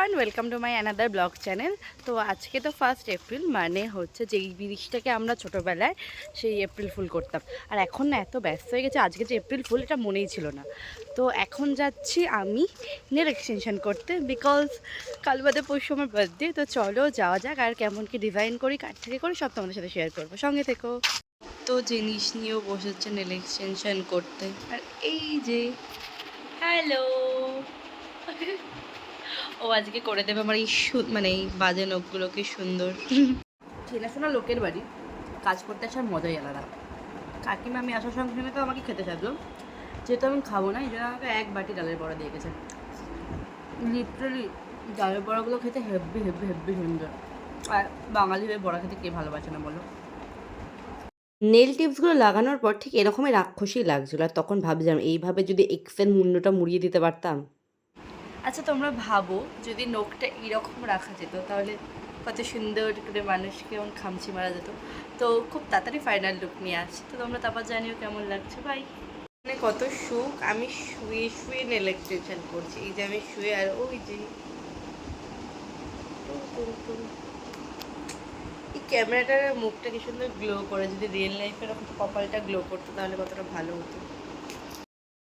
Everyone, welcome to my another blog channel. তো আজকে তো 1 এপ্রিল, মানে হচ্ছে যেই জিনিসটাকে আমরা ছোটোবেলায় সেই এপ্রিল ফুল করতাম। আর এখন না এত ব্যস্ত হয়ে গেছে, আজকে যে এপ্রিল ফুল এটা মনেই ছিল না। তো এখন যাচ্ছি আমি নেল এক্সটেনশন করতে, বিকজ কাল বাদে পরশু আমার বার্থডে। তো চলো যাওয়া যাক, আর কেমন কি ডিজাইন করি, কার থেকে করি, সব তোমাদের সাথে শেয়ার করবো, সঙ্গে থেকো। তো জিনিস নিয়েও বসেছে নেল এক্সটেনশন করতে। আর এই যে হ্যালো, ও আজকে করে দেবে আমার এই মানে এই বাজে নখগুলোকে সুন্দর। চেনাশোনা লোকের বাড়ি কাজ করতে আসার মজাই আলাদা। কাকিমা আমি আসার সঙ্গে সঙ্গে তো আমাকে খেতে থাকলো, যেহেতু আমি খাবো না, এই জন্য আমাকে এক বাটি ডালের বড়া দিয়ে গেছে। লিটারালি ডালের বড়াগুলো খেতে হেব্বি হেব্বি হেব্বি সুন্দর। আর বাঙালি হয়ে বড়া খেতে কে ভালোবাসে না বলো। নেল টিপসগুলো লাগানোর পর ঠিক এরকমই রাক্ষসী লাগছিল, আর তখন ভাবছিলাম এইভাবে যদি এক্সের মুন্ডটা মুড়িয়ে দিতে পারতাম। আচ্ছা তোমরা ভাবো যদি নখটা এরকম রাখা যেত তাহলে কত সুন্দর করে মানুষকে এমন খামচি মারা যেত। তো খুব তাড়াতাড়ি ফাইনাল লুক নিয়ে আসছি, তো তোমরা তারপর জানিও কেমন লাগছে। বাই। মানে কত সুখ, আমি শুয়ে শুয়ে নেল এক্সটেনশন করছি। এই যে আমি শুয়ে, আর ওই যে এই ক্যামেরাটার মুখটা কি সুন্দর গ্লো করে, যদি রিয়েল লাইফের কপালটা গ্লো করতো তাহলে কতটা ভালো হতো।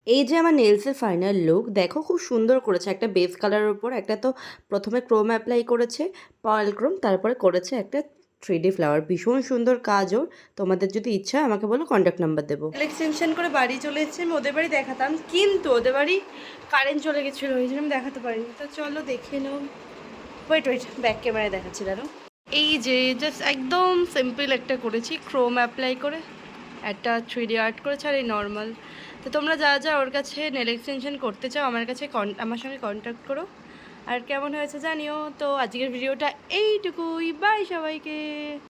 এই যে আমার নেলসের ফাইনাল লুক দেখো, খুব সুন্দর করেছে। একটা বেস কালারের উপর একটা তো প্রথমে ক্রোম অ্যাপ্লাই করেছে, পার্ল ক্রোম, তারপরে করেছে একটা 3D ফ্লাওয়ার। ভীষণ সুন্দর কাজও। তোমাদের যদি ইচ্ছা হয় আমাকে বলো, কন্ট্যাক্ট নাম্বার দেবো। এক্সটেনশন করে বাড়ি চলে এসেছি। আমি ওদের বাড়ি দেখাতাম, কিন্তু ওদের বাড়ি কারেন্ট চলে গেছিলো, ওই জন্য আমি দেখাতে পারিনি। তো চলো দেখে নাও। ওয়েট ব্যাক ক্যামেরায় দেখাচ্ছি দাঁড়ো। এই যে জাস্ট একদম সিম্পল একটা করেছি, ক্রোম অ্যাপ্লাই করে একটা 3D আর্ট করেছে, আর এই নর্মাল। তো তোমরা যা যা ওর কাছে নেল এক্সটেনশন করতে চাও আমার কাছে আমার সঙ্গে কন্ট্যাক্ট করো, আর কেমন হয়েছে জানিও। তো আজকের ভিডিওটা এইটুকুই, বাই সবাইকে।